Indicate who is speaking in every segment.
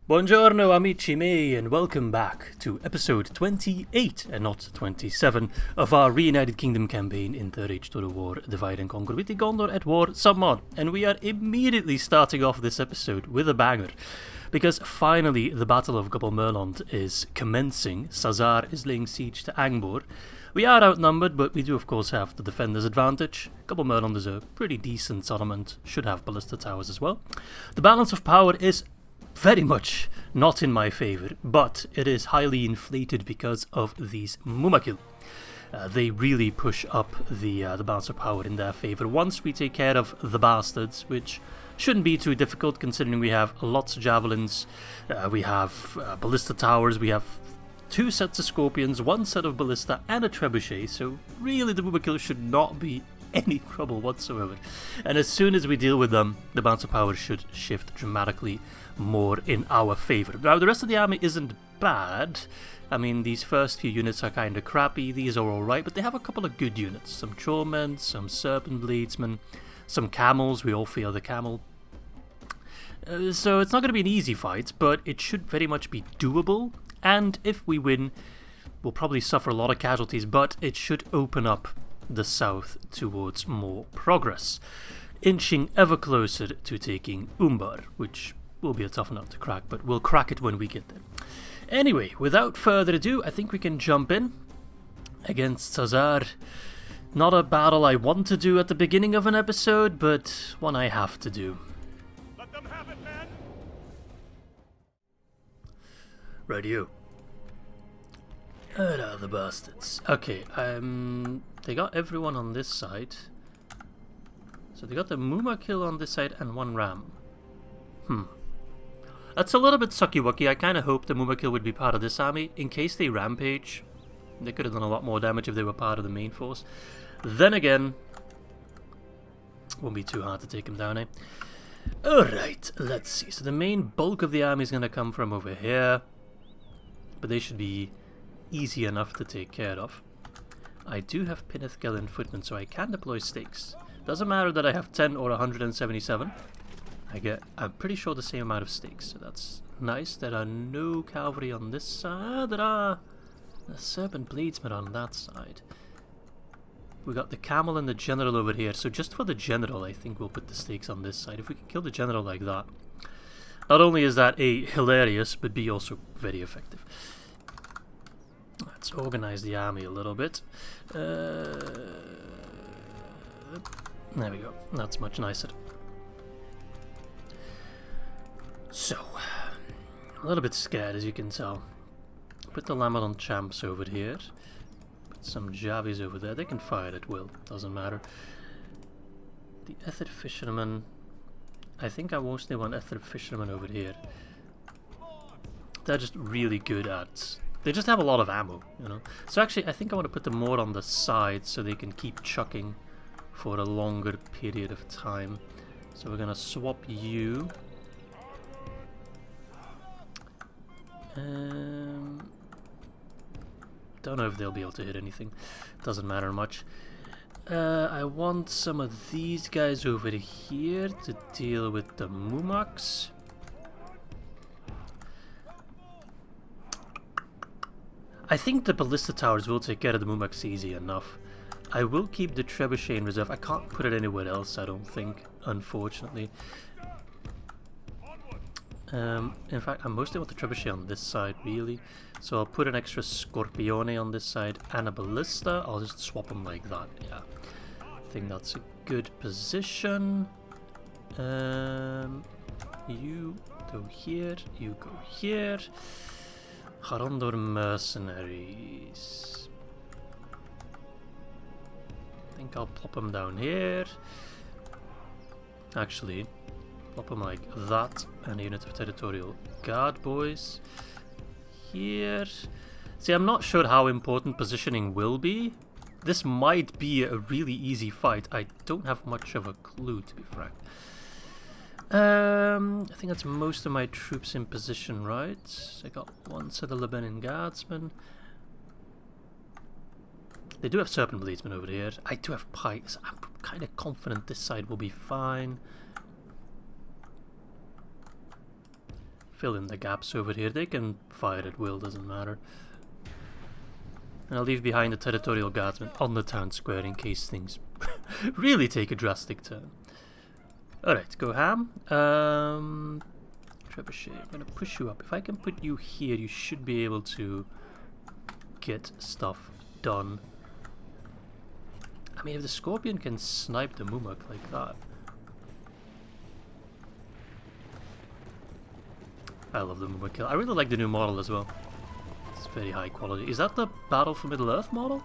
Speaker 1: Buongiorno amici miei and welcome back to episode 28 and not 27 of our Reunited Kingdom campaign in Third Age Total War Divide and Conquer with the Gondor at War submod. And we are immediately starting off this episode with a banger, because finally the Battle of Gobel Mirlond is commencing. Sazar is laying siege to Angbor. We are outnumbered, but we do of course have the defender's advantage. Gobel Mirlond is a pretty decent settlement, should have ballista towers as well. The balance of power is very much not in my favour, but it is highly inflated because of these Mumakil. They really push up the balance of power in their favour once we take care of the bastards, which shouldn't be too difficult considering we have lots of javelins, we have ballista towers, we have 2 sets of scorpions, 1 set of ballista and a trebuchet, so really the Mumakil should not be any trouble whatsoever. And as soon as we deal with them, the balance of power should shift dramatically more in our favour. Now the rest of the army isn't bad. I mean, these first few units are kind of crappy, these are alright, but they have a couple of good units. Some Chormen, some Serpent Bladesmen, some Camels, we all fear the Camel. So it's not going to be an easy fight, but it should very much be doable, and if we win, we'll probably suffer a lot of casualties, but it should open up the south towards more progress, inching ever closer to taking Umbar, which will be a tough nut to crack, but we'll crack it when we get there. Anyway, without further ado, I think we can jump in against Sazar. Not a battle I want to do at the beginning of an episode, but one I have to do.
Speaker 2: Let them have it, man!
Speaker 1: Radio. Where are the bastards? Okay, they got everyone on this side. So they got the Mumakil on this side and 1 ram. That's a little bit sucky-wucky. I kind of hoped the Mumakil would be part of this army. In case they rampage, they could have done a lot more damage if they were part of the main force. Then again, won't be too hard to take them down, eh? Alright, let's see. So the main bulk of the army is going to come from over here. But they should be easy enough to take care of. I do have Pinethkel and Footmen, so I can deploy stakes. Doesn't matter that I have 10 or 177. I'm pretty sure the same amount of stakes, so that's nice. There are no cavalry on this side. There are the Serpent Bladesmen on that side. We got the Camel and the General over here, so just for the General I think we'll put the stakes on this side. If we can kill the General like that, not only is that A, hilarious, but B, also very effective. Let's organize the army a little bit. There we go, that's much nicer. So, a little bit scared as you can tell. Put the Lamelon champs over here. Put some Javis over there. They can fire at will, doesn't matter. The Ether Fishermen. I think I mostly want Ether Fishermen over here. They're just really good at... They just have a lot of ammo, you know. So actually, I think I want to put them more on the side so they can keep chucking for a longer period of time. So we're going to swap you. Don't know if they'll be able to hit anything. Doesn't matter much. I want some of these guys over here to deal with the Mumaks. I think the ballista towers will take care of the Mumaks easy enough. I will keep the trebuchet in reserve. I can't put it anywhere else, I don't think, unfortunately. In fact, I mostly want the trebuchet on this side, really. So I'll put an extra Scorpione on this side and a ballista. I'll just swap them like that, yeah. I think that's a good position. You go here, you go here. Gondor mercenaries. I think I'll plop them down here. Actually, plop them like that, and a unit of territorial guard boys here. See, I'm not sure how important positioning will be. This might be a really easy fight. I don't have much of a clue, to be frank. I think that's most of my troops in position, right? I got 1 set of Lebanon guardsmen. They do have Serpent Bladesmen over here. I do have pikes. I'm kind of confident this side will be fine. fill in the gaps over here. They can fire at will, doesn't matter. And I'll leave behind the territorial guardsmen on the town square in case things really take a drastic turn. Alright, go ham. Trebuchet, I'm gonna push you up. If I can put you here, you should be able to get stuff done. I mean, if the Scorpion can snipe the Mumak like that. I love the Mumak kill. I really like the new model as well. It's very high quality. Is that the Battle for Middle-earth model?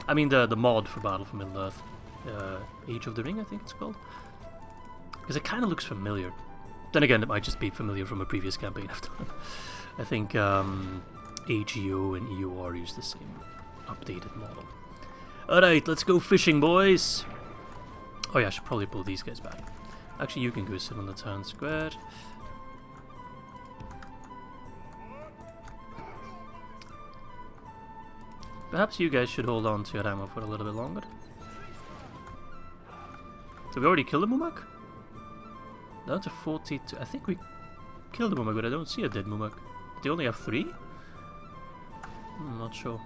Speaker 1: I mean the mod for Battle for Middle-earth. Age of the Ring, I think it's called. Because it kind of looks familiar. Then again, it might just be familiar from a previous campaign I've done. I think AGO and EOR use the same updated model. Alright, let's go fishing, boys! Oh yeah, I should probably pull these guys back. Actually, you can go sit on the town square. Perhaps you guys should hold on to your ammo for a little bit longer. Did we already kill the Mumak? Down to 42. I think we killed the Mumak, but I don't see a dead Mumak. They only have 3? I'm not sure.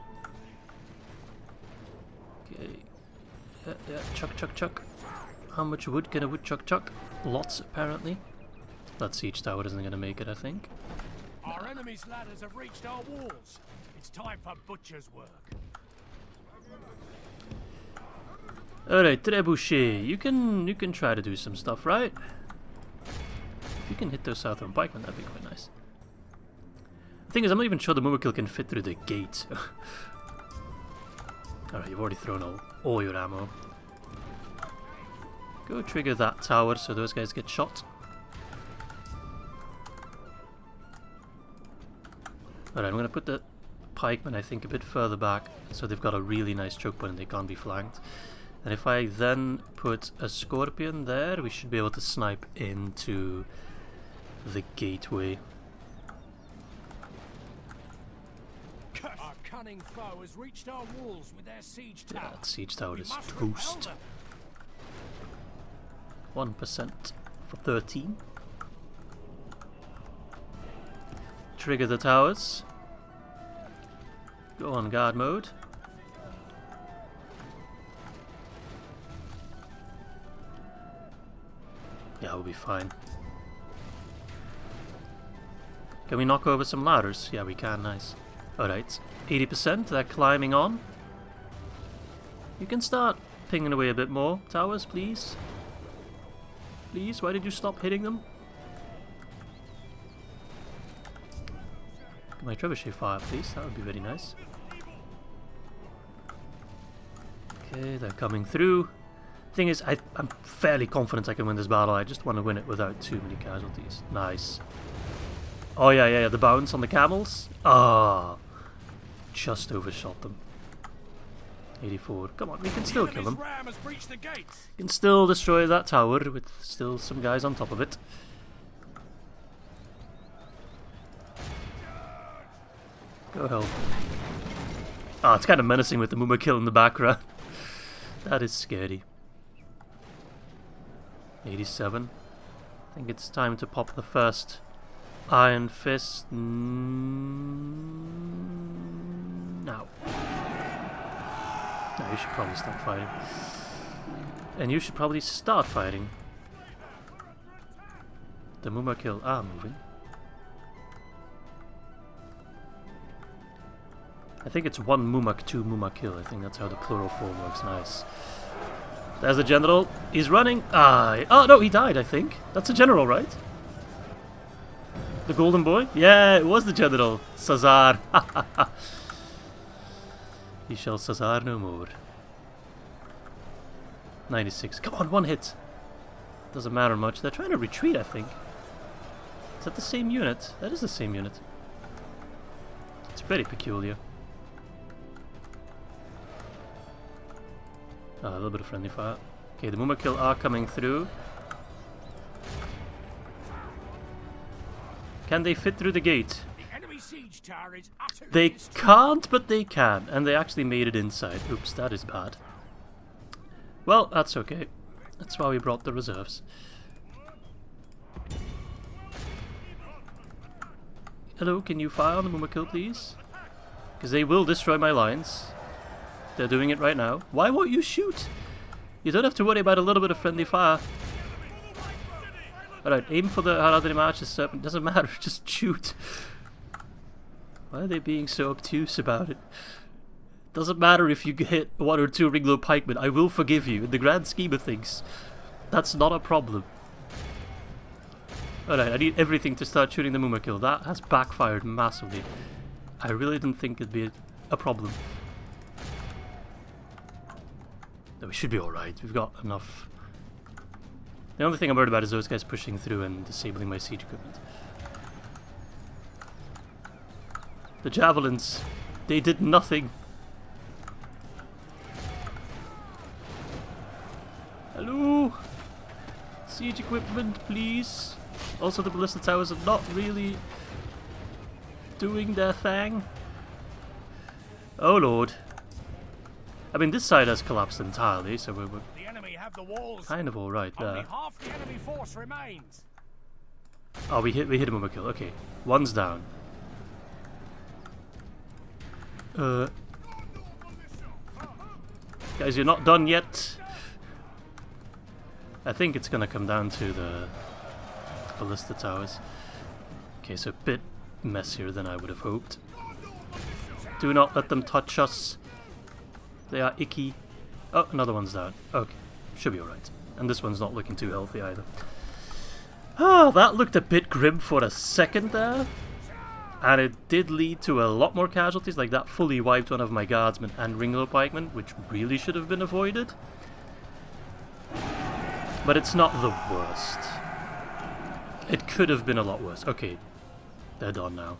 Speaker 1: Okay. Yeah, chuck. How much wood can a woodchuck chuck? Lots, apparently. That siege tower isn't going to make it, I think.
Speaker 2: Our enemy's ladders have reached our walls. It's time for butcher's work.
Speaker 1: Alright, Trebuchet, you can try to do some stuff, right? If you can hit those southern pikemen, that'd be quite nice. The thing is, I'm not even sure the Mumakil can fit through the gate. Alright, you've already thrown all your ammo. Go trigger that tower so those guys get shot. Alright, I'm going to put the pikemen, I think, a bit further back so they've got a really nice choke point and they can't be flanked. And if I then put a Scorpion there, we should be able to snipe into the gateway.
Speaker 2: Our cunning foe has reached our walls with their siege tower.
Speaker 1: Yeah, that siege tower is toast. 1% for 13. Trigger the towers. Go on guard mode. Yeah, we'll be fine. Can we knock over some ladders? Yeah, we can, nice. Alright, 80%, they're climbing on. You can start pinging away a bit more. Towers, please. Please, why did you stop hitting them? Can my trebuchet fire, please? That would be very nice. Okay, they're coming through. Thing is, I'm fairly confident I can win this battle. I just want to win it without too many casualties. Nice. Oh yeah, the bounce on the camels. Ah, just overshot them. 84. Come on, we can still kill them. We can still destroy that tower with still some guys on top of it. Go help. Ah, it's kind of menacing with the Mumakil in the background. That is scary. 87. I think it's time to pop the first Iron Fist. Now. No, you should probably stop fighting. And you should probably start fighting. The Mumakil are moving. I think it's 1 Mumak, 2 Mumakil. I think that's how the plural form works. Nice. There's the general. He's running. Oh no, he died, I think. That's a general, right? The golden boy? Yeah, it was the general. Sazar. He shall Sazar no more. 96. Come on, 1 hit. Doesn't matter much. They're trying to retreat, I think. Is that the same unit? That is the same unit. It's very peculiar. A little bit of friendly fire. Okay, the Mumakil are coming through. Can they fit through the gate? They can't, but they can. And they actually made it inside. Oops, that is bad. Well, that's okay. That's why we brought the reserves. hello, can you fire on the Mumakil, please? Because they will destroy my lines. They're doing it right now. Why won't you shoot? You don't have to worry about a little bit of friendly fire. Alright, aim for the Haradrim Archer Serpent. Doesn't matter, just shoot. Why are they being so obtuse about it? Doesn't matter if you hit 1 or 2 Ringlow pikemen. I will forgive you. In the grand scheme of things, that's not a problem. Alright, I need everything to start shooting the Mumakil. That has backfired massively. I really didn't think it'd be a problem. No, we should be alright. We've got enough. The only thing I'm worried about is those guys pushing through and disabling my siege equipment. The javelins, they did nothing. Hello? Siege equipment, please. Also, the ballista towers are not really doing their thing. Oh lord. I mean, this side has collapsed entirely, so we're
Speaker 2: The enemy have the walls.
Speaker 1: kind of alright there.
Speaker 2: Only half the enemy force remains.
Speaker 1: Oh, we hit him with a kill. Okay, one's down. Guys, you're not done yet. I think it's gonna come down to the ballista towers. Okay, so a bit messier than I would have hoped. Do not let them touch us. They are icky. Oh, another one's down. Okay, should be alright. And this one's not looking too healthy either. Oh, that looked a bit grim for a second there. And it did lead to a lot more casualties, like that fully wiped one of my guardsmen and Ringlow pikemen, which really should have been avoided. But it's not the worst. It could have been a lot worse. Okay, they're done now.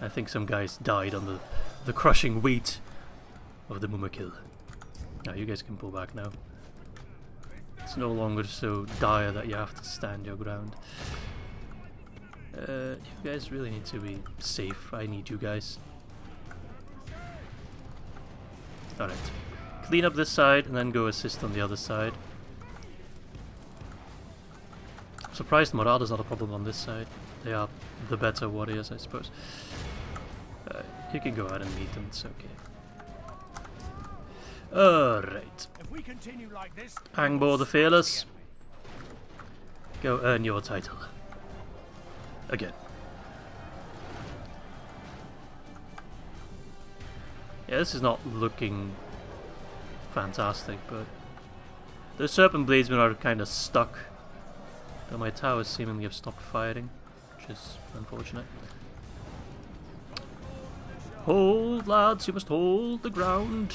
Speaker 1: I think some guys died on the crushing weight of the Mumakil. Now you guys can pull back now. It's no longer so dire that you have to stand your ground. You guys really need to be safe. I need you guys. Alright. Clean up this side and then go assist on the other side. I'm surprised Barad is not a problem on this side. They are the better warriors, I suppose. You can go out and meet them, it's okay. Alright.
Speaker 2: If we continue like this,
Speaker 1: Angbor the Fearless. Go earn your title. Again. Yeah, this is not looking fantastic, but the Serpent Bladesmen are kind of stuck. Though my towers seemingly have stopped firing, which is unfortunate. Hold, lads, you must hold the ground.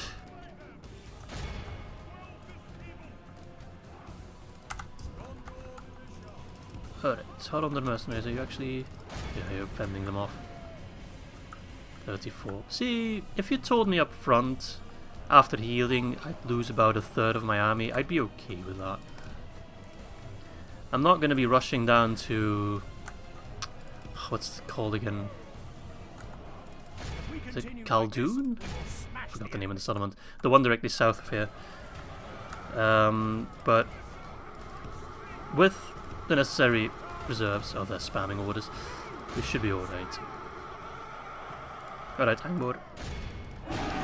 Speaker 1: Alright, hold on the mercenaries, are you actually... Yeah, you're fending them off. 34. See, if you told me up front, after healing, I'd lose about a third of my army, I'd be okay with that. I'm not going to be rushing down to... What's it called again? Is it Khaldun? I forgot the name of the settlement. The one directly south of here. But with the necessary reserves, oh, they're spamming orders, we should be alright. Alright, Angbor.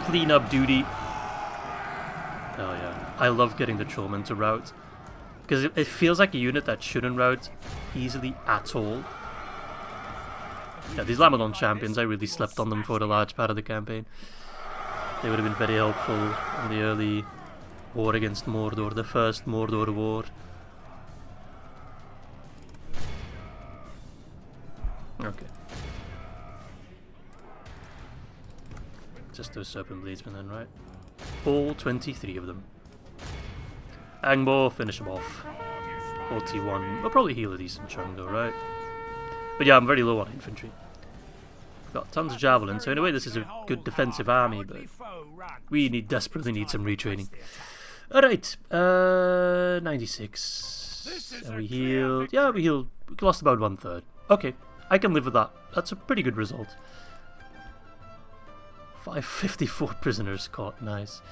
Speaker 1: Clean up duty. Oh yeah, I love getting the Trollmen to rout. Because it feels like a unit that shouldn't rout easily at all. Yeah, these Lamadon champions, I really slept on them for a large part of the campaign. They would have been very helpful in the early war against Mordor, the first Mordor war. Okay. Just those Serpent Bladesmen then, right? All 23 of them. Angbor, finish them off. 41. We'll probably heal a decent chunk though, right? But yeah, I'm very low on infantry. Got tons of javelins, so in a way this is a good defensive army, but we desperately need some retraining. Alright, 96. And we healed. Yeah, we healed. We lost about 1/3. Okay, I can live with that. That's a pretty good result. 554 prisoners caught, nice.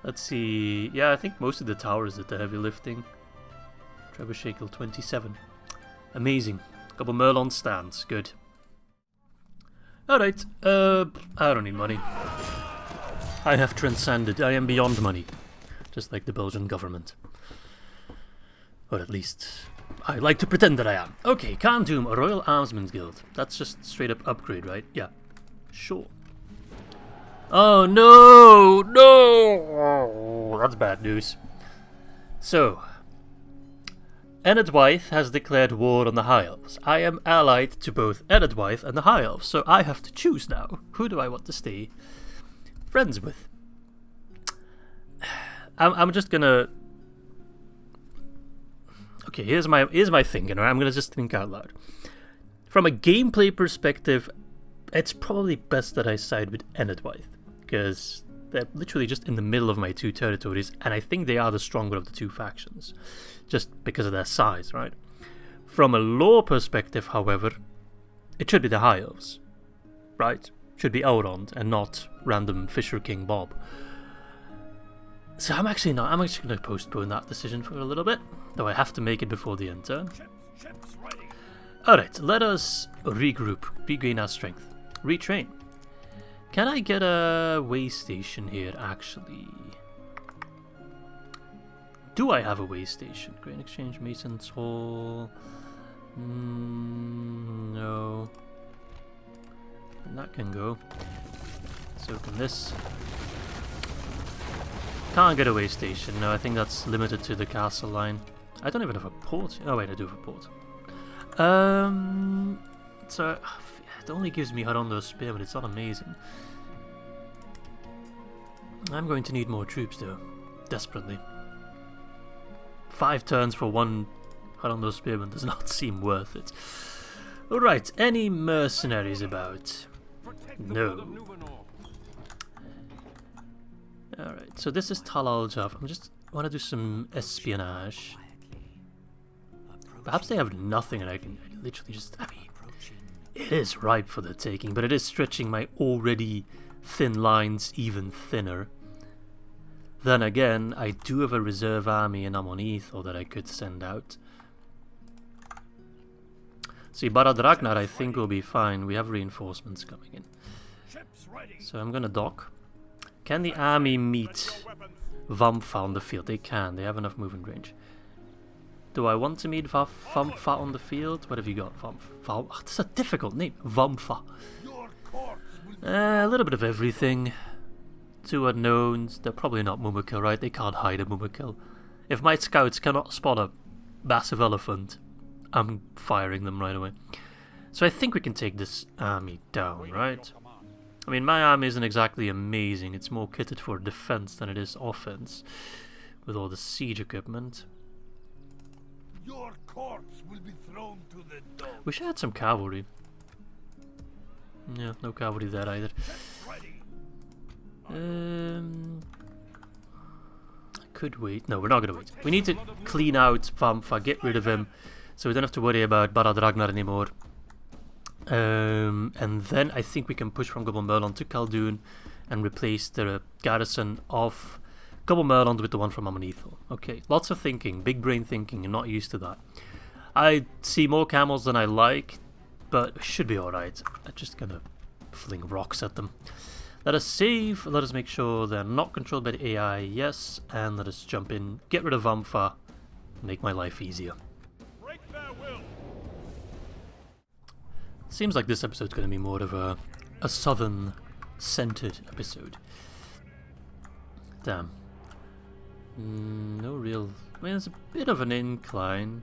Speaker 1: Let's see. Yeah, I think most of the towers did the heavy lifting. Trebuchet killed 27. Amazing. Couple Mirlond stands. Good. Alright. I don't need money. I have transcended. I am beyond money. Just like the Belgian government. Or at least, I like to pretend that I am. Okay, Khan Doom, a Royal Armsman's Guild. That's just straight up upgrade, right? Yeah. Sure. Oh no! No! That's bad news. So, Enedwythe has declared war on the High Elves. I am allied to both Enedwythe and the High Elves, so I have to choose now. Who do I want to stay friends with? I'm just gonna... Okay, here's my thinking, right? I'm gonna just think out loud. From a gameplay perspective, it's probably best that I side with Enedwythe, because they're literally just in the middle of my two territories, and I think they are the stronger of the two factions, just because of their size, right? From a lore perspective, however, it should be the High Elves, right? It should be Elrond and not random Fisher King Bob. So I'm actually going to postpone that decision for a little bit, though I have to make it before the end turn. Alright, let us regroup, regain our strength, retrain. Can I get a way station here, actually? Do I have a way station? Grain Exchange, Mason's Hall... no. And that can go. So can this. Can't get a way station. No, I think that's limited to the castle line. I don't even have a port. Oh wait, I do have a port. So it only gives me Harondo's Spear, but it's not amazing. I'm going to need more troops though, desperately. 5 turns for one Harondo's Spearman does not seem worth it. Alright, any mercenaries about? No. Alright, so this is Tal Al Jaf. I just want to do some espionage. Perhaps they have nothing and I can literally just... I mean, it is ripe for the taking, but it is stretching my already thin lines even thinner. Then again, I do have a reserve army in Ostithil that I could send out. See, Barad Ragnar I think will be fine. We have reinforcements coming in. So I'm gonna dock. Can the army meet Vamfa on the field? They can. They have enough movement range. Do I want to meet Vamfa on the field? What have you got? Vamfa. Oh, that's a difficult name. Vamfa. A little bit of everything. 2 unknowns. They're probably not Mumikil, right? They can't hide a Mumikil. If my scouts cannot spot a massive elephant, I'm firing them right away. So I think we can take this army down, right? I mean, my army isn't exactly amazing. It's more kitted for defense than it is offense, with all the siege equipment.
Speaker 3: Your corpse will be thrown to the dog.
Speaker 1: Wish I had some cavalry. Yeah, no cavalry there either. I could wait. No, we're not gonna wait. We need to clean out Vamfa, get rid of him, so we don't have to worry about Barad Ragnar anymore. And then I think we can push from Gobel Mirlond to Khaldun and replace the garrison of Gobel Mirlond with the one from Ostithil. Okay, lots of thinking, big brain thinking, and not used to that. I see more camels than I like, but it should be alright. I'm just gonna fling rocks at them. Let us save, let us make sure they're not controlled by the AI, yes, and let us jump in, get rid of Vamfa, make my life easier. Seems like this episode's going to be more of a southern-centered episode. Damn. No real... I mean, it's a bit of an incline.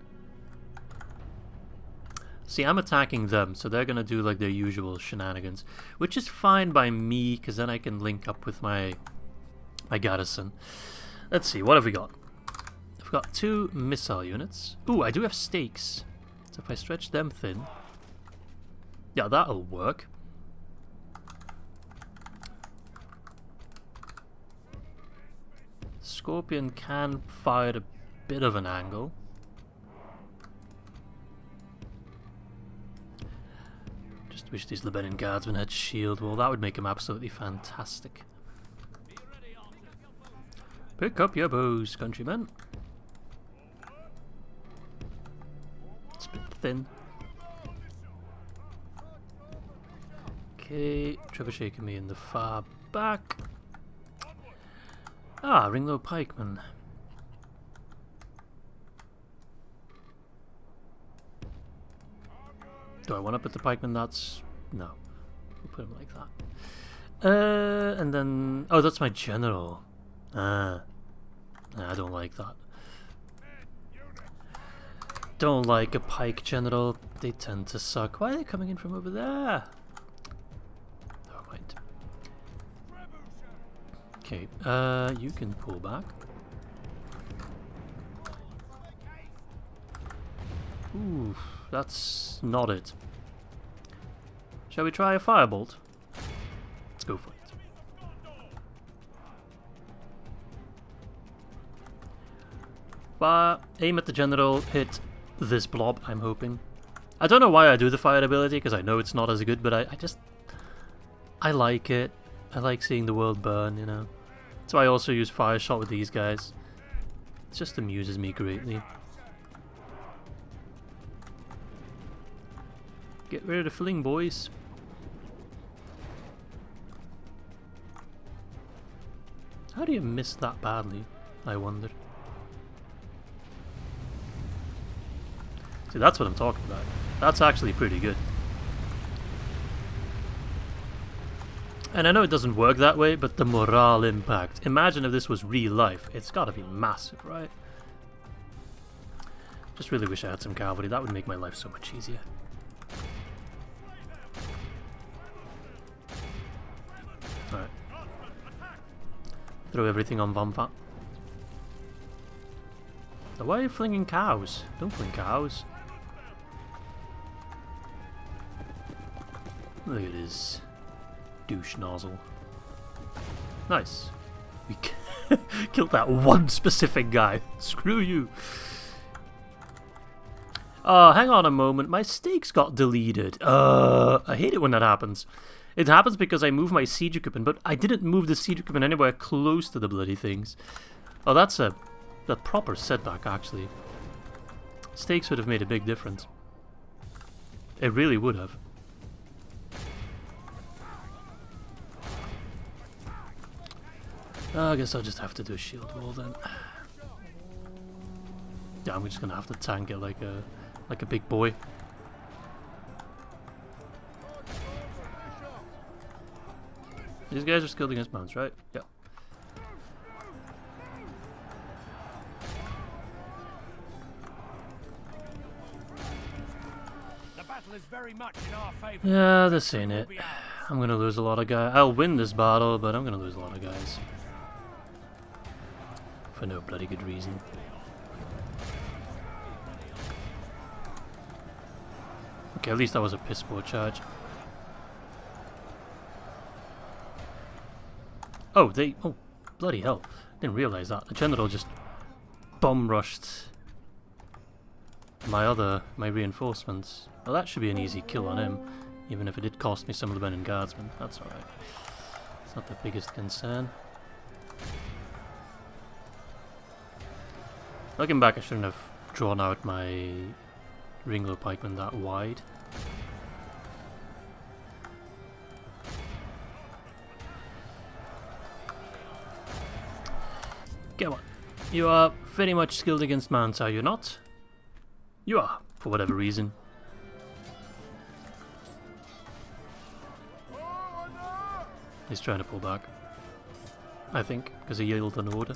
Speaker 1: See, I'm attacking them, so they're going to do like their usual shenanigans. Which is fine by me, because then I can link up with my garrison. Let's see, what have we got? I've got 2 missile units. Ooh, I do have stakes. So if I stretch them thin... Yeah, that'll work. Scorpion can fire at a bit of an angle. Just wish these Lebanon guardsmen had shield wall. That would make them absolutely fantastic. Pick up your bows, countrymen. It's a bit thin. Okay, trebuchet me in the far back. Ah, Ringlow Pikeman. Do I want to put the pikeman? That's... no. We'll put him like that. And then... oh, that's my general. I don't like that. Don't like a pike general. They tend to suck. Why are they coming in from over there? Never mind. Okay, you can pull back. Ooh, that's not it. Shall we try a firebolt? Let's go for it. Fire, aim at the general, hit this blob, I'm hoping. I don't know why I do the fire ability, because I know it's not as good, but I like it. I like seeing the world burn, you know. So I also use fire shot with these guys. It just amuses me greatly. Get rid of the fling, boys. How do you miss that badly, I wonder? See, that's what I'm talking about. That's actually pretty good. And I know it doesn't work that way, but the morale impact. Imagine if this was real life. It's gotta be massive, right? Just really wish I had some cavalry. That would make my life so much easier. Alright. Throw everything on Vampa. Now, why are you flinging cows? Don't fling cows. Look at his douche nozzle. Nice. We killed that one specific guy. Screw you. Oh, hang on a moment. My stakes got deleted. I hate it when that happens. It happens because I move my siege equipment, but I didn't move the siege equipment anywhere close to the bloody things. Oh, that's a proper setback, actually. Stakes would have made a big difference. It really would have. I guess I'll just have to do a shield wall then. Yeah, I'm just gonna have to tank it like a big boy. These guys are skilled against mounts, right? Yeah.
Speaker 2: The battle is very much in our favor.
Speaker 1: Yeah, this ain't it. I'm gonna lose a lot of guys. I'll win this battle, but I'm gonna lose a lot of guys. For no bloody good reason. Okay, at least that was a piss poor charge. Oh, oh, bloody hell. Didn't realize that. The general just bomb rushed my reinforcements. Well, that should be an easy kill on him, even if it did cost me some of the men and guardsmen. That's alright. It's not the biggest concern. Looking back, I shouldn't have drawn out my Ringlow pikeman that wide. Come on. You are very much skilled against mounts, are you not? You are, for whatever reason. He's trying to pull back. I think, because he yielded an order.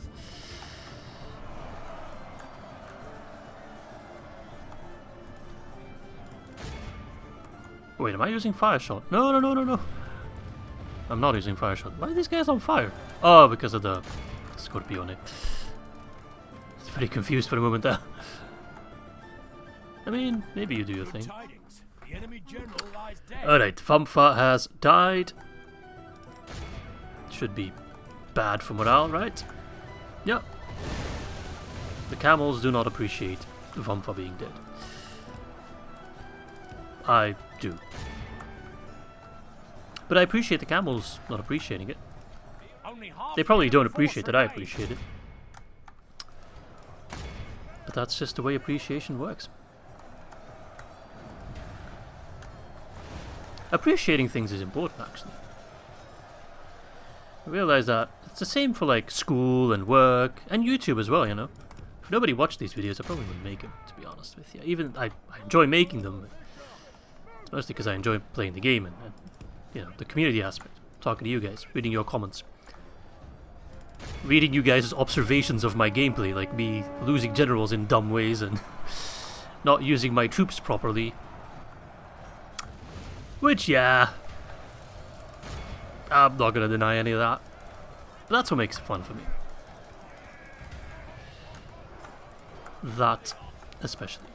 Speaker 1: Wait, am I using fire shot? No, no, no, no, no. I'm not using fire shot. Why are these guys on fire? Oh, because of the Scorpione. I was very confused for a moment there. I mean, maybe you do your thing. Alright, Vampa has died. Should be bad for morale, right? Yeah. The camels do not appreciate Vampa being dead. I do. But I appreciate the camels not appreciating it. They probably don't appreciate that I appreciate it. But that's just the way appreciation works. appreciating things is important, actually. I realize that it's the same for like school and work and YouTube as well, you know. If nobody watched these videos, I probably wouldn't make them, to be honest with you. Even I enjoy making them. It's mostly because I enjoy playing the game and you know, the community aspect. Talking to you guys, reading your comments. Reading you guys' observations of my gameplay, like me losing generals in dumb ways and not using my troops properly. Which, yeah, I'm not going to deny any of that. But that's what makes it fun for me. That, especially.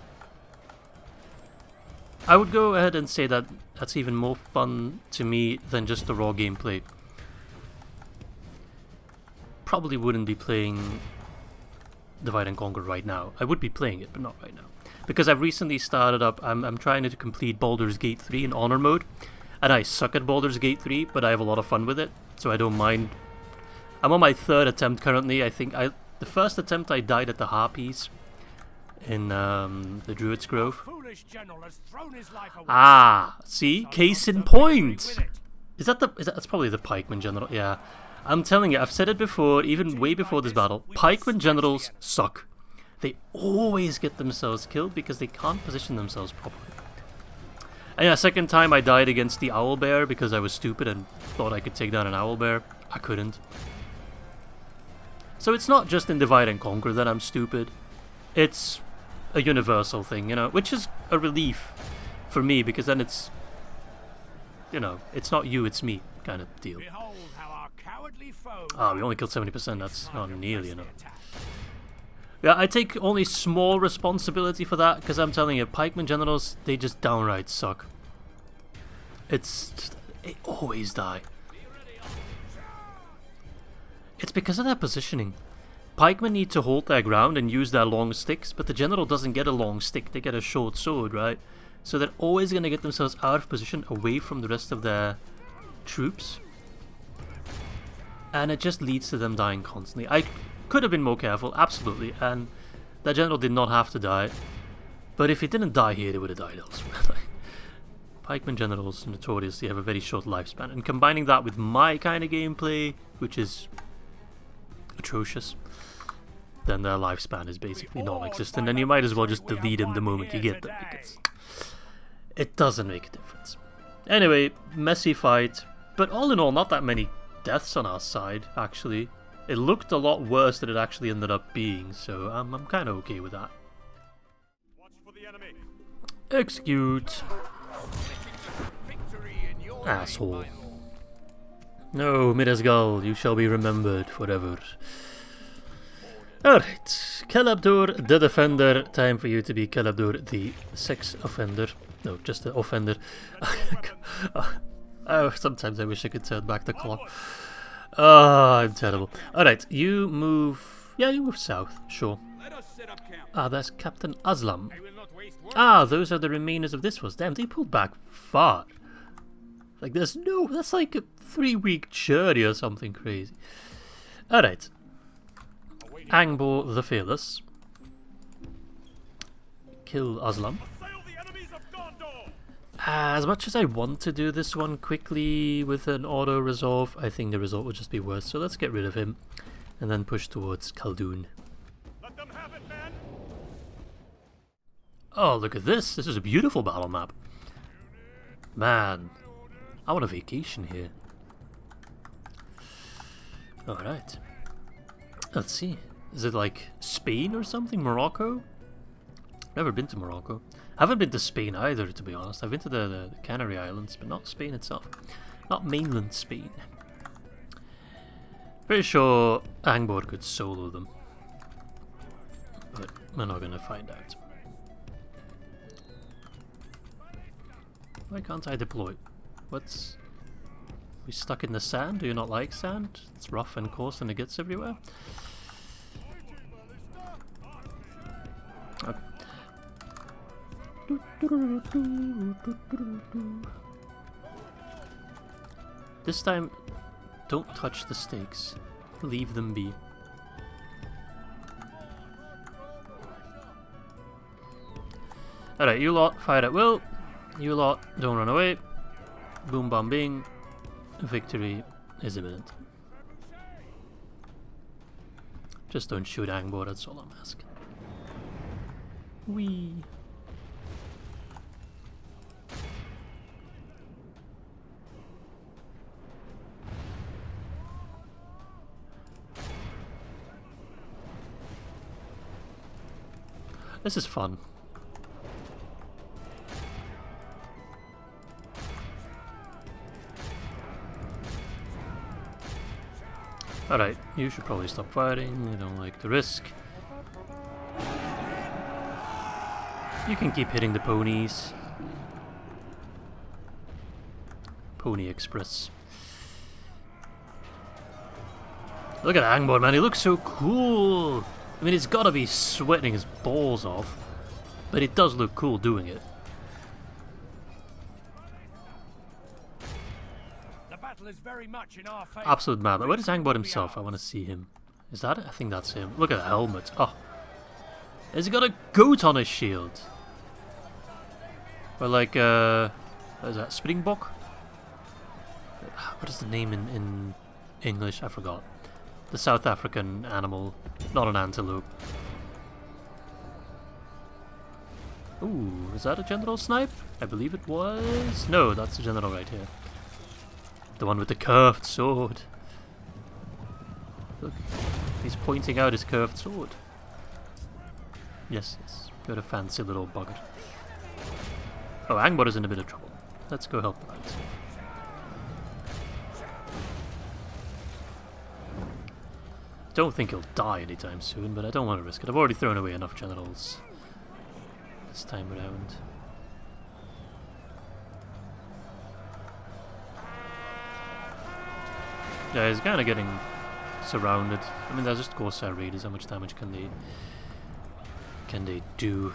Speaker 1: I would go ahead and say that that's even more fun to me than just the raw gameplay. Probably wouldn't be playing Divide and Conquer right now. I would be playing it, but not right now. Because I've recently started up, I'm trying to complete Baldur's Gate 3 in Honor mode. And I suck at Baldur's Gate 3, but I have a lot of fun with it, so I don't mind. I'm on my 3rd attempt currently. I think the first attempt I died at the Harpies in the Druid's Grove. Ah, see? Case in point! That's probably the Pikeman General, yeah. I'm telling you, I've said it before, even way before this battle, Pikeman Generals suck. They always get themselves killed because they can't position themselves properly. And yeah, second time I died against the Owlbear because I was stupid and thought I could take down an Owlbear. I couldn't. So it's not just in Divide and Conquer that I'm stupid. It's a universal thing, you know, which is a relief for me because then it's, you know, it's not you, it's me kind of deal. Ah, we only killed 70%, that's not nearly enough. Yeah, I take only small responsibility for that, because I'm telling you, Pikeman Generals, they just downright suck. They always die. It's because of their positioning. Pikemen need to hold their ground and use their long sticks, but the General doesn't get a long stick, they get a short sword, right? So they're always going to get themselves out of position, away from the rest of their troops. And it just leads to them dying constantly. I could have been more careful, absolutely, and that General did not have to die. But if he didn't die here, he would have died elsewhere. Pikeman Generals notoriously have a very short lifespan, and combining that with my kind of gameplay, which is atrocious, then their lifespan is basically non-existent, and you might as well just delete them the moment you get them, because it doesn't make a difference. Anyway, messy fight, but all in all, not that many deaths on our side, actually. It looked a lot worse than it actually ended up being, so I'm kind of okay with that.
Speaker 4: Watch for the enemy.
Speaker 1: Execute. Asshole. No, Midasgal, you shall be remembered forever. Alright, Calabdor the Defender. Time for you to be Calabdor the Sex Offender. No, just the Offender. Oh, sometimes I wish I could turn back the clock. Oh, I'm terrible. Alright, you move... Yeah, you move south, sure. Ah, that's Captain Aslam. Ah, those are the remainers of this was. Damn, they pulled back far. Like, there's no... That's like a 3-week journey or something crazy. Alright. Angbor the Fearless. Kill Aslam. As much as I want to do this one quickly with an auto-resolve, I think the result would just be worse. So let's get rid of him and then push towards Khaldun.
Speaker 4: Let them have it, man.
Speaker 1: Oh, look at this. This is a beautiful battle map. Man, I want a vacation here. Alright. Let's see. Is it like Spain or something? Morocco? Never been to Morocco. I haven't been to Spain either, to be honest. I've been to the Canary Islands, but not Spain itself. Not mainland Spain. Pretty sure Angbor could solo them. But we're not gonna find out. Why can't I deploy? What's... We stuck in the sand? Do you not like sand? It's rough and coarse and it gets everywhere. Okay. This time, don't touch the stakes. Leave them be. Alright, you lot, fire at will. You lot, don't run away. Boom bam bing. Victory is imminent. Just don't shoot Angbor, that's all I'm asking. Whee! This is fun. Alright, you should probably stop fighting, I don't like the risk. You can keep hitting the ponies. Pony Express. Look at Angbor, man, he looks so cool! I mean, he's gotta be sweating his balls off, but it does look cool doing it.
Speaker 2: The battle is very much in our favor.
Speaker 1: Absolute mad. Where is Angbor himself? I want to see him. Is that it? I think that's him. Look at the helmet. Oh. Has he got a goat on his shield? Or like, what is that? Springbok? What is the name in English? I forgot. The South African animal, not an antelope. Ooh, is that a General Snipe? I believe it was. No, that's the General right here. The one with the curved sword. Look, he's pointing out his curved sword. Yes, yes, got a fancy little bugger. Oh, Angbor is in a bit of trouble. Let's go help him out. Don't think he'll die anytime soon, but I don't want to risk it. I've already thrown away enough generals this time around. Yeah, he's kind of getting surrounded. I mean, they're just Corsair Raiders. How much damage can they do?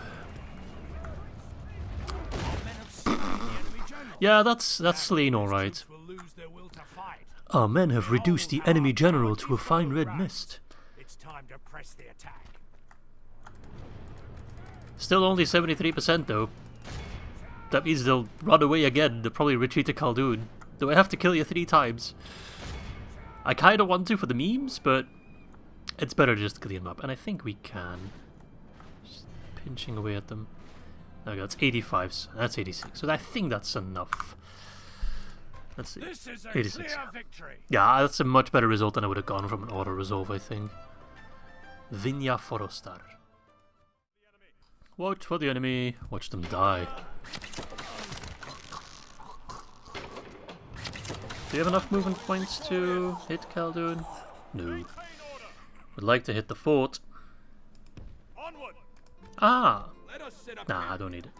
Speaker 1: Yeah, that's slain all right. Our men have reduced the enemy general to a fine red mist.
Speaker 2: It's time to press the attack.
Speaker 1: Still only 73% though. That means they'll run away again. They'll probably retreat to Khaldun. Do I have to kill you 3 times? I kinda want to for the memes, but it's better to just clean them up. And I think we can. Just pinching away at them. There we go, that's 85, so that's 86. So I think that's enough. Let's see. 86. Yeah, that's a much better result than I would have gone from an auto resolve, I think. Vinya Forostor. Watch for the enemy, watch them die. Do you have enough movement points to hit Khaldun? No. Would like to hit the fort. Ah! Nah, I don't need it.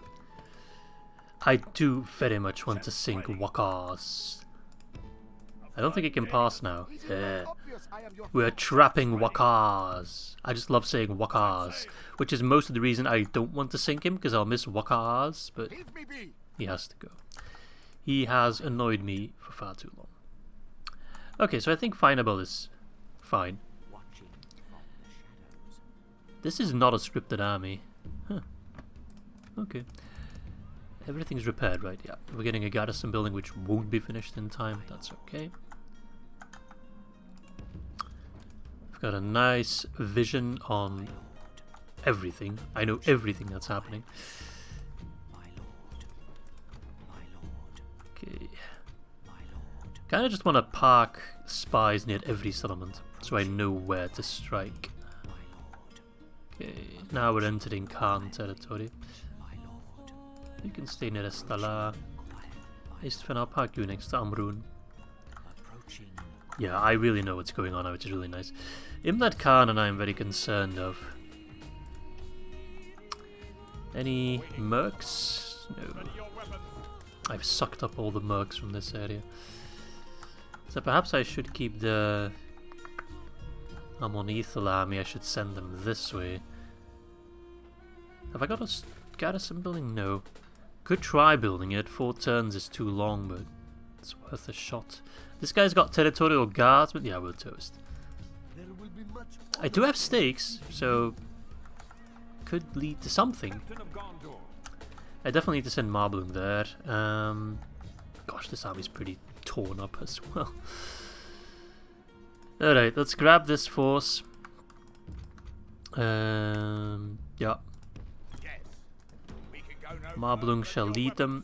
Speaker 1: I do very much want to sink Wakars. I don't think it can pass now. Yeah. We're trapping Wakars. I just love saying Wakars, which is most of the reason I don't want to sink him, because I'll miss Wakars, but he has to go. He has annoyed me for far too long. Okay, so I think Fineable is fine. This is not a scripted army. Huh. Okay. Everything's repaired, right? Yeah. We're getting a garrison building which won't be finished in time. That's okay. I've got a nice vision on everything. I know everything that's happening. Okay. Kinda just want to park spies near every settlement so I know where to strike. Okay, now we're entering Khan territory. You can stay near Estala. Istvan, I'll park you next to Amrun. Yeah, I really know what's going on now, which is really nice. Imad Khan and I am very concerned of. Any mercs? No. I've sucked up all the mercs from this area. So perhaps I should keep the Ostithil army. I should send them this way. Have I got a garrison building? No. Could try building it. 4 turns is too long, but it's worth a shot. This guy's got territorial guards, but yeah, we're toast. I do have stakes, so could lead to something. I definitely need to send Marblung there. Gosh, this army's pretty torn up as well. Alright, let's grab this force. Yeah.
Speaker 3: Yes. We can go no
Speaker 1: Marblung shall lead them.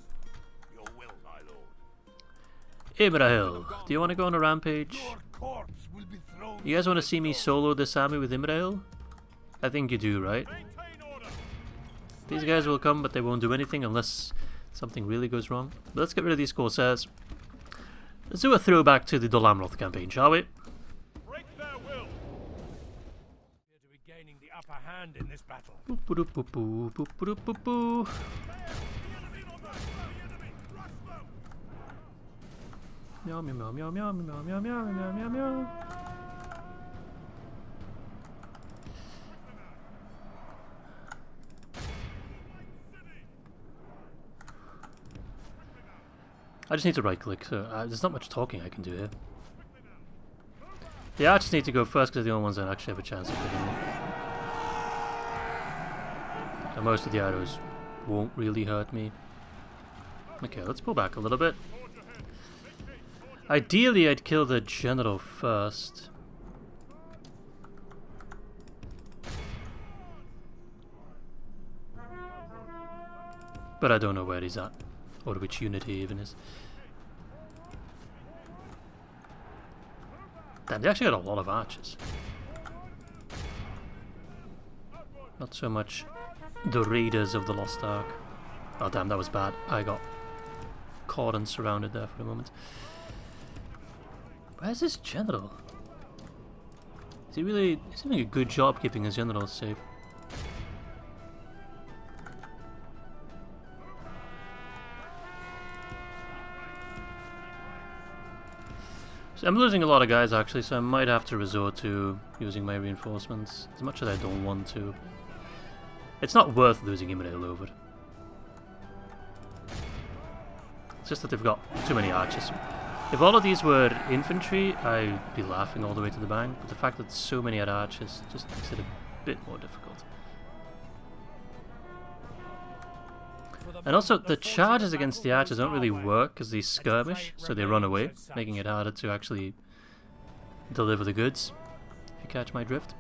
Speaker 3: Your will, my lord.
Speaker 1: Imrahil, do you want to go on a rampage?
Speaker 3: Your corpse will be thrown.
Speaker 1: You guys want to see me solo this army with Imrahil? I think you do, right?
Speaker 4: Maintain order.
Speaker 1: These guys will come, but they won't do anything unless something really goes wrong. But let's get rid of these Corsairs. Let's do a throwback to the Dol Amroth campaign, shall we?
Speaker 4: Break their will.
Speaker 2: Appear to be gaining the upper hand in this battle.
Speaker 1: Boop, boop, boop, boop, boop, boop, boop, boop. Meow, meow, meow, meow, meow, meow, meow, meow, meow, meow, meow. I just need to right click, so there's not much talking I can do here. The archers need to go first because they're the only ones that actually have a chance of hitting me. And most of the arrows won't really hurt me. Okay, let's pull back a little bit. Ideally, I'd kill the general first. But I don't know where he's at. Or which unit he even is. Damn, they actually got a lot of archers. Not so much the Raiders of the Lost Ark. Oh damn, that was bad. I got caught and surrounded there for a moment. Where's this general? Is he really... He's doing a good job keeping his generals safe. So I'm losing a lot of guys actually, so I might have to resort to using my reinforcements, as much as I don't want to. It's not worth losing Imrahil over. It's just that they've got too many archers. If all of these were infantry, I'd be laughing all the way to the bank, but the fact that so many are archers just makes it a bit more difficult. And also, the charges against the archers don't really work because they skirmish, so they run away, making it harder to actually deliver the goods, if you catch my drift.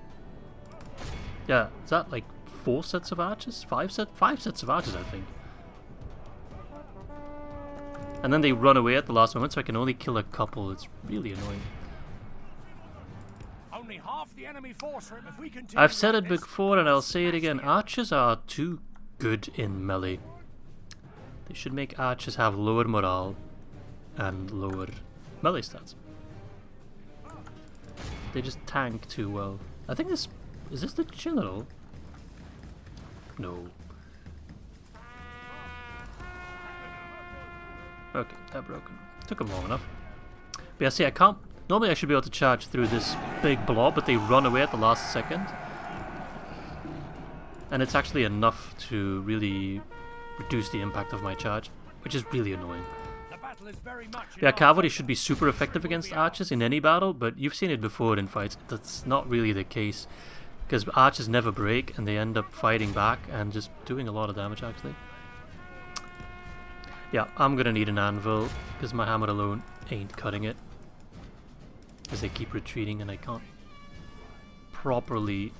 Speaker 1: Yeah, is that like 4 sets of archers? 5 sets of archers, I think. And then they run away at the last moment, so I can only kill a couple. It's really annoying.
Speaker 2: Only half the enemy force are if we continue.
Speaker 1: I've said it before and I'll say it again. Archers are too good in melee. They should make archers have lower morale and lower melee stats. They just tank too well. I think this... Is this the general? No. Okay, they're broken. Took them long enough. But yeah, see, I can't... Normally I should be able to charge through this big blob, but they run away at the last second. And it's actually enough to really reduce the impact of my charge, which is really annoying. Yeah, cavalry should be super effective against archers in any battle, but you've seen it before in fights. That's not really the case, because archers never break and they end up fighting back and just doing a lot of damage actually. Yeah, I'm gonna need an anvil, because my hammer alone ain't cutting it. Because they keep retreating and I can't properly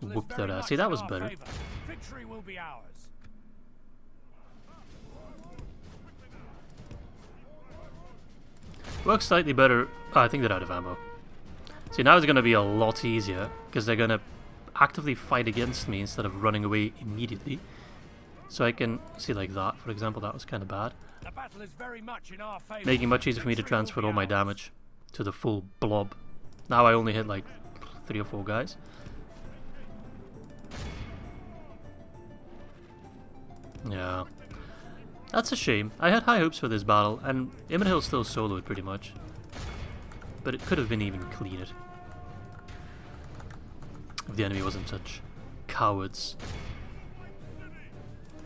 Speaker 1: whoop their ass. See, that was better.
Speaker 2: Victory will be ours.
Speaker 1: Works slightly better. Oh, I think they're out of ammo. See, now it's going to be a lot easier, because they're going to actively fight against me instead of running away immediately. So I can see, like that, for example, that was kind of bad.
Speaker 2: The battle is very much in our favor.
Speaker 1: Making it much easier for me to transfer all my damage to the full blob. Now I only hit like 3 or 4 guys. Yeah. That's a shame. I had high hopes for this battle, and Imrahil still soloed pretty much. But it could have been even cleaner. If the enemy wasn't such cowards.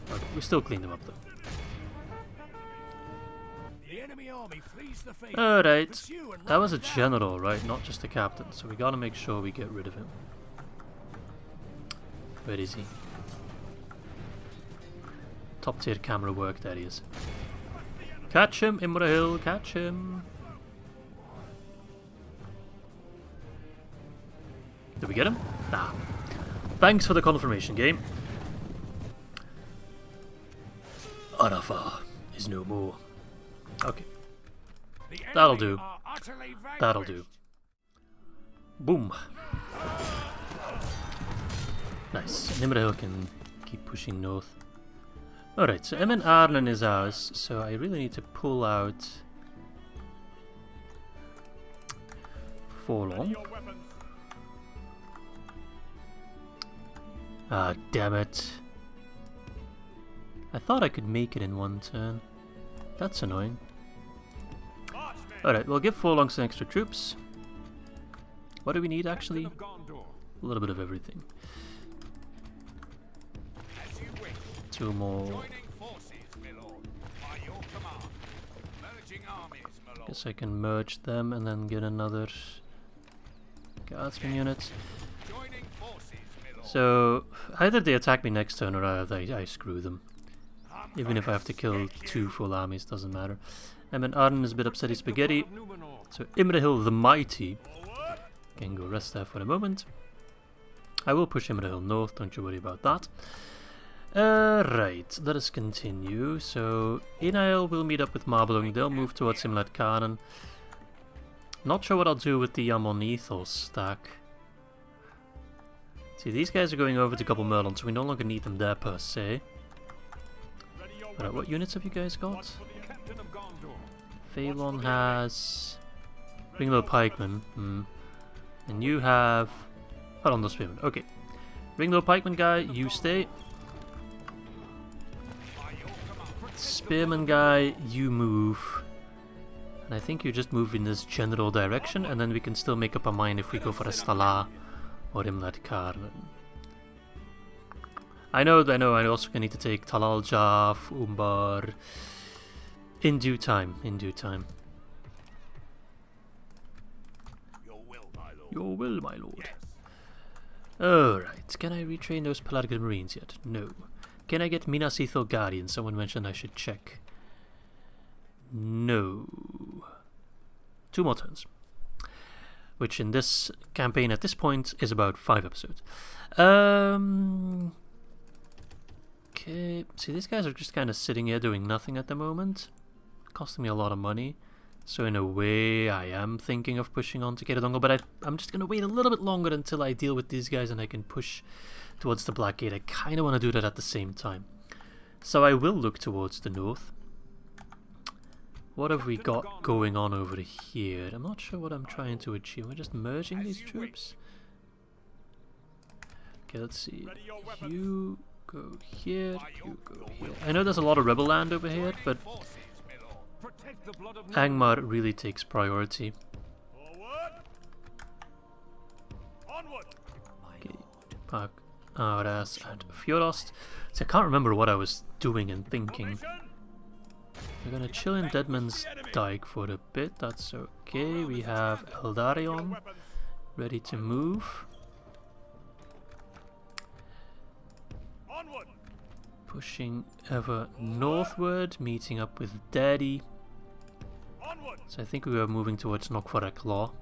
Speaker 1: But we still cleaned them up though.
Speaker 2: The enemy army flees the field.
Speaker 1: Alright. That was a general, right? Not just a captain. So we gotta make sure we get rid of him. Where is he? Top tier camera work, there he is. Catch him, Imrahil, catch him. Did we get him? Nah. Thanks for the confirmation, game. Arafa is no more. Okay. That'll do. That'll do. Boom. Nice. And Imrahil can keep pushing north. Alright, so Emin Arlen is ours, so I really need to pull out Forlong. Ah, damn it. I thought I could make it in one turn. That's annoying. Alright, we'll give Forlong some extra troops. What do we need actually? A little bit of everything. 2 more. Guess I can merge them and then get another guardsman unit. So either they attack me next turn or I screw them. Even if I have to kill 2 full armies, doesn't matter. And then Arden is a bit upsetty spaghetti. So Imrahil the Mighty can go rest there for a moment. I will push Imrahil north, don't you worry about that. Right, let us continue. So Inail will meet up with Marbelung, they'll move towards Simlat Kanan. Not sure what I'll do with the Ammonithal stack. See, these guys are going over to Gobel Mirlond, so we no longer need them there per se. Alright, what units have you guys got? Phalon has Ringlow Pikeman, and you have Hollando Spearman. Okay, Ringlow Pikeman guy, you stay. Spearman guy, you move. And I think you just move in this general direction, and then we can still make up our mind if we go for a Stala or Imlad Karnan. I know, I also need to take Talal Jaf, Umbar. In due time, in due time.
Speaker 3: Your will, my lord.
Speaker 1: Your will, my lord.
Speaker 3: Yes.
Speaker 1: Alright, can I retrain those Pelargid Marines yet? No. Can I get Minas Ithil Guardian? Someone mentioned I should check. No. 2 more turns. Which in this campaign at this point is about 5 episodes. Okay, see, these guys are just kind of sitting here doing nothing at the moment. Costing me a lot of money. So in a way, I am thinking of pushing on to Keradongo, but I'm just going to wait a little bit longer until I deal with these guys and I can push towards the Black Gate. I kind of want to do that at the same time. So I will look towards the north. What have we got going on over here? I'm not sure what I'm trying to achieve. We're just merging these troops. Okay, let's see. You go here, you go here. I know there's a lot of rebel land over here, but Angmar really takes priority. Okay, back our ass at Fjorost. So I can't remember what I was doing and thinking. We're gonna chill in Deadman's Dyke for a bit, that's okay. We have Eldarion ready to move. Pushing ever northward, meeting up with Daddy. So I think we are moving towards Nokvarek Law.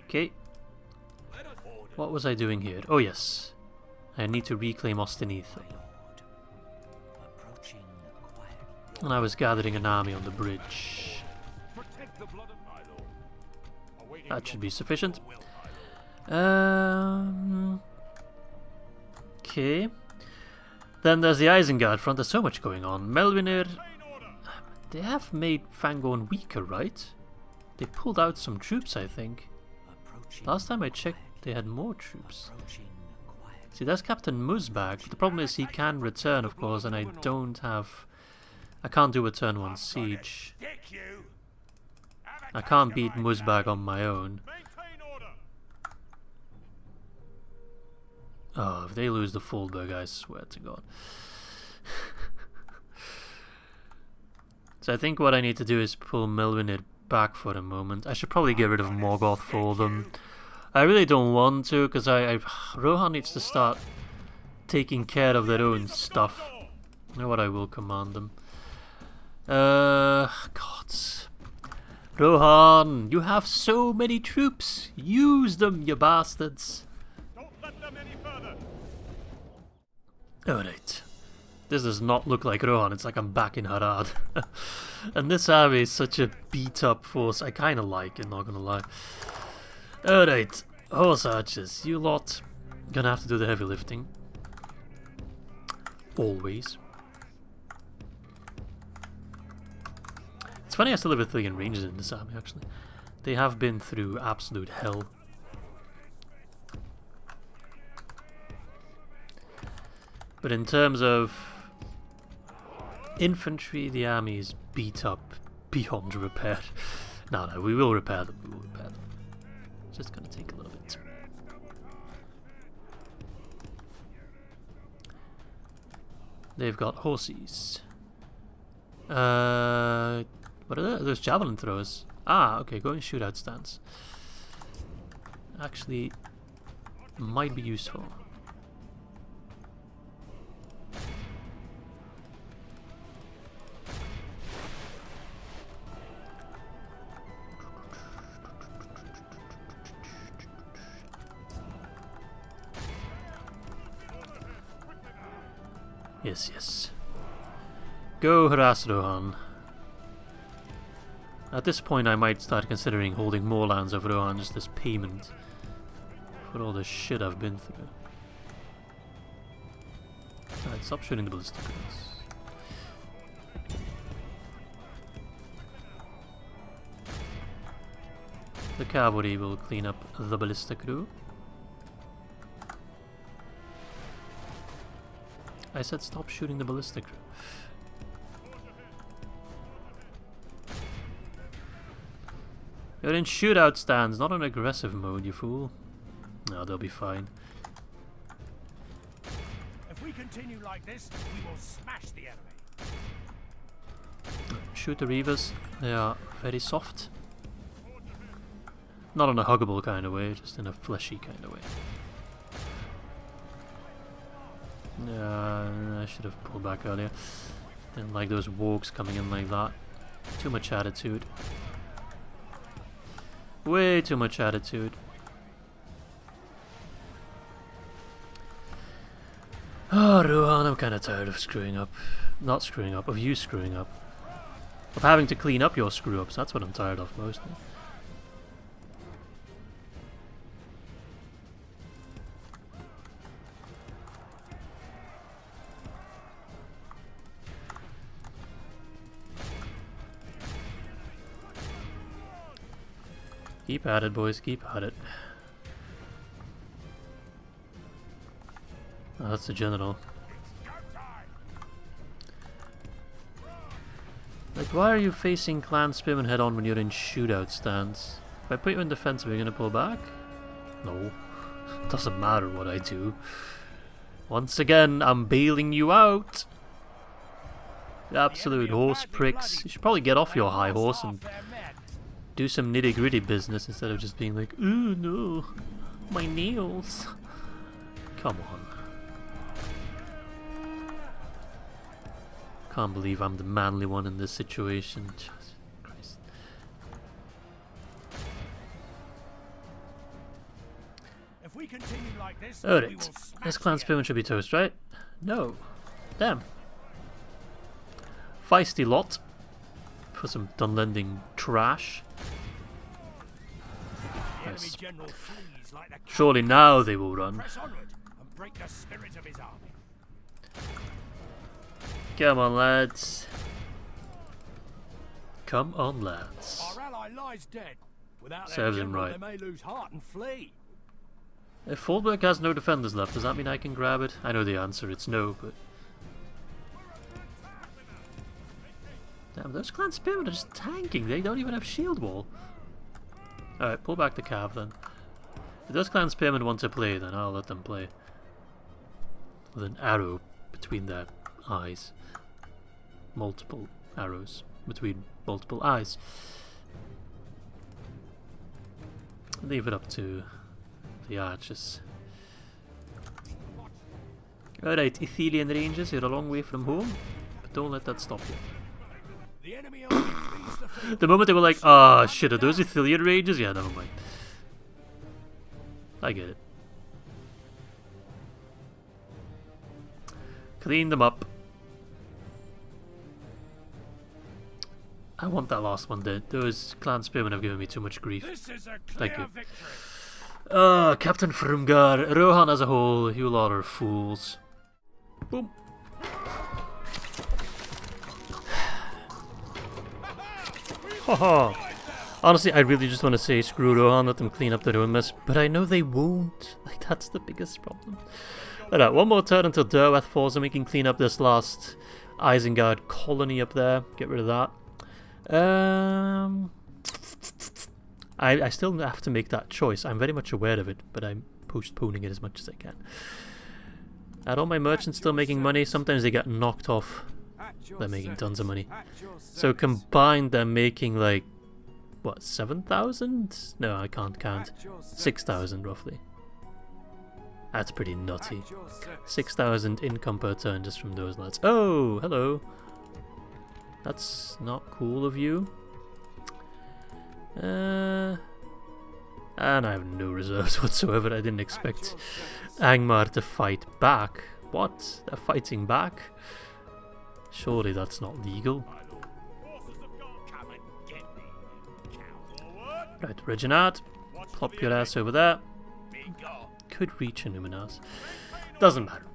Speaker 1: Okay. What was I doing here? Oh yes. I need to reclaim Ostithil. And I was gathering an army on the bridge. That should be sufficient. Okay. Then there's the Isengard front. There's so much going on. Melvinir. They have made Fangorn weaker, right? They pulled out some troops, I think. Last time I checked, they had more troops. See, that's Captain Musbag. But the problem is he can return, of course, and I don't have... I can't do a turn 1 siege. I can't beat Musbag on my own. Oh, if they lose the Fulberg, I swear to God. So I think what I need to do is pull Melvinir back for a moment. I should probably get rid of Morgoth for them. I really don't want to, because Rohan needs to start taking care of their own stuff. You know what, I will command them. God. Rohan, you have so many troops. Use them, you bastards.
Speaker 4: Don't let them any further.
Speaker 1: Alright. This does not look like Rohan, it's like I'm back in Harad. And this army is such a beat up force, I kinda like it, not gonna lie. Alright, horse archers, you lot gonna have to do the heavy lifting. Always. It's funny I still have a Athelian Rangers in this army actually. They have been through absolute hell. But in terms of infantry, the army is beat up beyond repair. No, we will repair them, It's just gonna take a little bit. They've got horses. What are those javelin throwers? Ah, okay, going shootout stance. Actually, might be useful. Yes. Go harass Rohan. At this point I might start considering holding more lands over Rohan just as payment for all the shit I've been through. Alright, stop shooting the ballistic rounds. The cavalry will clean up the ballista crew. I said stop shooting the ballista crew. You're in shootout stands, not in aggressive mode, you fool. No, they'll be fine.
Speaker 2: If we continue like this, we will smash the enemy.
Speaker 1: Shoot the Reavers. They are very soft. Not in a huggable kind of way, just in a fleshy kind of way. I should have pulled back earlier. Didn't like those wargs coming in like that. Too much attitude. Way too much attitude. Oh, Rohan, I'm kind of tired of screwing up. Not screwing up, of you screwing up. Of having to clean up your screw-ups, that's what I'm tired of mostly. Keep at it, boys, keep at it. Oh, that's the general. Like, why are you facing clan spearmen head on when you're in shootout stance? If I put you in defensive, are you gonna pull back? No. Doesn't matter what I do. Once again, I'm bailing you out. Absolute horse pricks. You should probably get off your high horse and do some nitty gritty business instead of just being like, ooh no, my nails. Come on. Can't believe I'm the manly one in this situation. Jesus Christ.
Speaker 2: If we continue like this,
Speaker 1: Alright, this clan spearman should be toast, right? No. Damn. Feisty lot. For some Dunlending trash. Nice. Surely now they will run. Come on, lads. Come on, lads.
Speaker 2: Our ally lies dead. Without
Speaker 1: Serves him right.
Speaker 2: They may lose heart and flee.
Speaker 1: If Fallberg has no defenders left, does that mean I can grab it? I know the answer, it's no, but... Damn, those clan spearmen are just tanking. They don't even have shield wall. Alright, pull back the cav then. If those clan spearmen want to play, then I'll let them play. With an arrow between their eyes. Multiple arrows between multiple eyes. Leave it up to the archers. Alright, Athelian Rangers, you're a long way from home, but don't let that stop you. The moment they were like, ah, shit, are those Ithilien Rangers? Yeah, never mind. I get it. Clean them up. I want that last one dead. Those clan spearmen have given me too much grief.
Speaker 2: This is a
Speaker 1: Thank
Speaker 2: clear
Speaker 1: you.
Speaker 2: victory.
Speaker 1: Captain Frumgar, Rohan as a whole, you lot are fools. Boom. Haha. Honestly, I really just want to say screw Rohan, let them clean up their own mess, but I know they won't. Like, that's the biggest problem. Alright, one more turn until Derwath falls and we can clean up this last Isengard colony up there. Get rid of that. I still have to make that choice. I'm very much aware of it, but I'm postponing it as much as I can. Are all my merchants still making money? Sometimes they get knocked off. They're making tons of money. So combined, they're making like, what, 7,000? No, I can't count. 6,000 roughly. That's pretty nutty. 6,000 income per turn just from those lads. Oh, hello. That's not cool of you. And I have no reserves whatsoever. I didn't expect Angmar to fight back. What? They're fighting back? Surely that's not legal. Right, Reginald, plop your ass over there. Could reach an Numenas. Doesn't matter.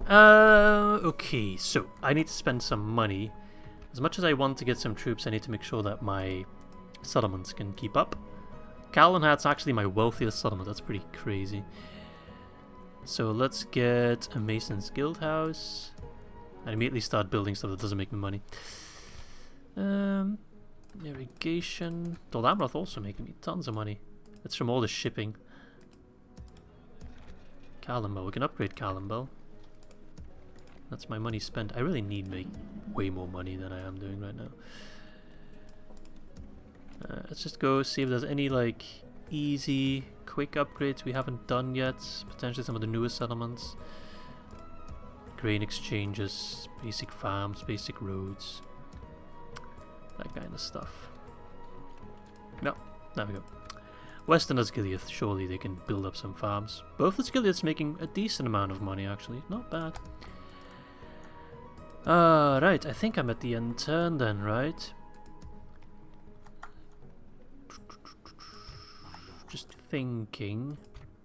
Speaker 1: Okay, so I need to spend some money. As much as I want to get some troops, I need to make sure that my settlements can keep up. Calenhat's actually my wealthiest settlement. That's pretty crazy. So let's get a Mason's Guild House. And immediately start building stuff that doesn't make me money. Irrigation. Dol Amroth also making me tons of money. It's from all the shipping. Callambel. We can upgrade Callambel. That's my money spent. I really need make way more money than I am doing right now. Let's just go see if there's any like easy, quick upgrades we haven't done yet. Potentially some of the newer settlements. Grain exchanges, basic farms, basic roads. That kind of stuff. No, there we go. Western Osgiliath, surely they can build up some farms. Both Osgiliaths making a decent amount of money actually, not bad. Right, I think I'm at the end turn then, right? Just thinking.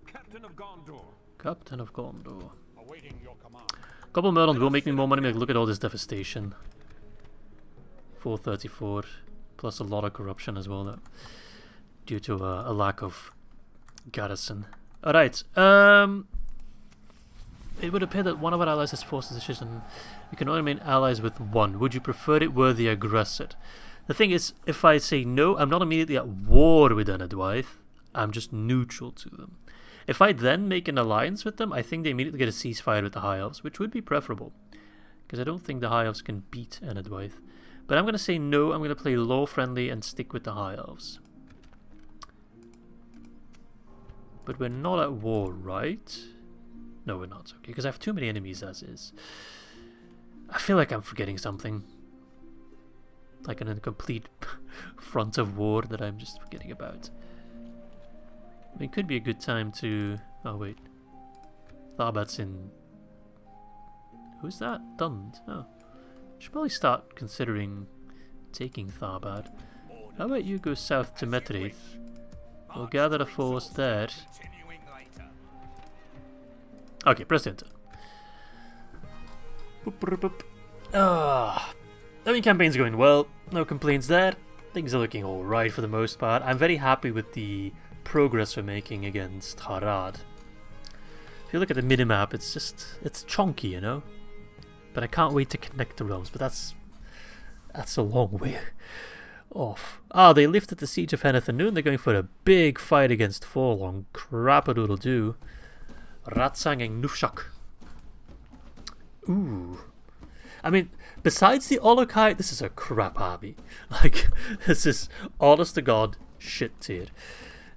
Speaker 2: Captain of Gondor.
Speaker 1: Captain of Gondor.
Speaker 2: Awaiting your command.
Speaker 1: Gobel Mirlond will make me more money. Like, look at all this devastation. 434, plus a lot of corruption as well, due to a lack of garrison. Alright, it would appear that one of our allies has forced a decision. We can only remain allies with one. Would you prefer it were the aggressor? The thing is, if I say no, I'm not immediately at war with Enedwaith. I'm just neutral to them. If I then make an alliance with them, I think they immediately get a ceasefire with the High Elves, which would be preferable. Because I don't think the High Elves can beat Enedwaith. But I'm going to say no, I'm going to play low friendly and stick with the High Elves. But we're not at war, right? No, we're not. Okay, because I have too many enemies as is. I feel like I'm forgetting something. Like an incomplete front of war that I'm just forgetting about. I mean, it could be a good time to... Oh, wait. Tharbad's in... Who's that? Dund. Oh. Should probably start considering taking Tharbad. How about you go south to Metrith? We'll gather a force there. Okay, press enter. Boop, boop, boop. I mean, campaign's going well. No complaints there. Things are looking alright for the most part. I'm very happy with the progress we're making against Harad. If you look at the minimap, it's just... it's chonky, you know? But I can't wait to connect the realms, but that's a long way off. Ah, they lifted the siege of Henethanoon. They're going for a big fight against Forlong. Crap-a-doodle-doo. Ratsang and Nufshak. Ooh. I mean, besides the Olokai, this is a crap army. Like, this is honest to God shit tier.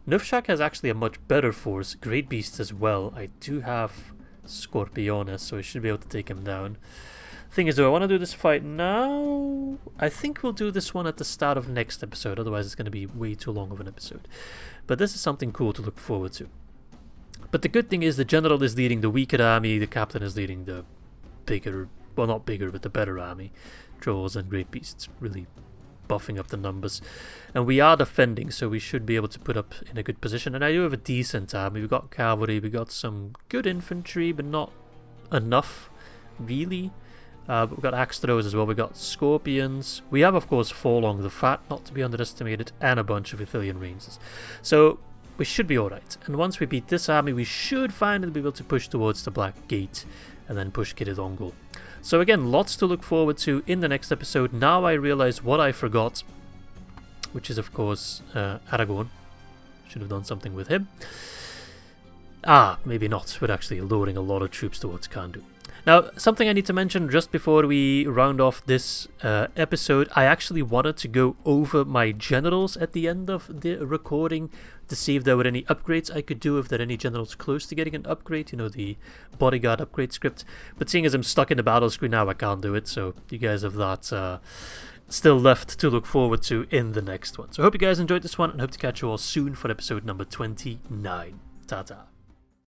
Speaker 1: Nufshak has actually a much better force. Great beasts as well. I do have Scorpionus, so I should be able to take him down. Thing is, do I want to do this fight now? I think we'll do this one at the start of next episode, otherwise it's going to be way too long of an episode. But this is something cool to look forward to. But the good thing is the general is leading the weaker army, the captain is leading the bigger, well not bigger, but the better army. Trolls and great beasts, really buffing up the numbers. And we are defending, so we should be able to put up in a good position. And I do have a decent army. We've got cavalry, we got some good infantry, but not enough, really. But we've got axe throwers as well, we've got scorpions. We have, of course, Forlong the Fat, not to be underestimated, and a bunch of Ithilien rangers. So we should be alright. And once we beat this army, we should finally be able to push towards the Black Gate and then push Kiridongol. So again, lots to look forward to in the next episode. Now I realize what I forgot, which is, of course, Aragorn. Should have done something with him. Maybe not. We're actually luring a lot of troops towards Kandu. Now, something I need to mention just before we round off this episode, I actually wanted to go over my generals at the end of the recording to see if there were any upgrades I could do, if there are any generals close to getting an upgrade, you know, the bodyguard upgrade script. But seeing as I'm stuck in the battle screen now, I can't do it, so you guys have that still left to look forward to in the next one. So I hope you guys enjoyed this one, and hope to catch you all soon for episode number 29. Ta-ta.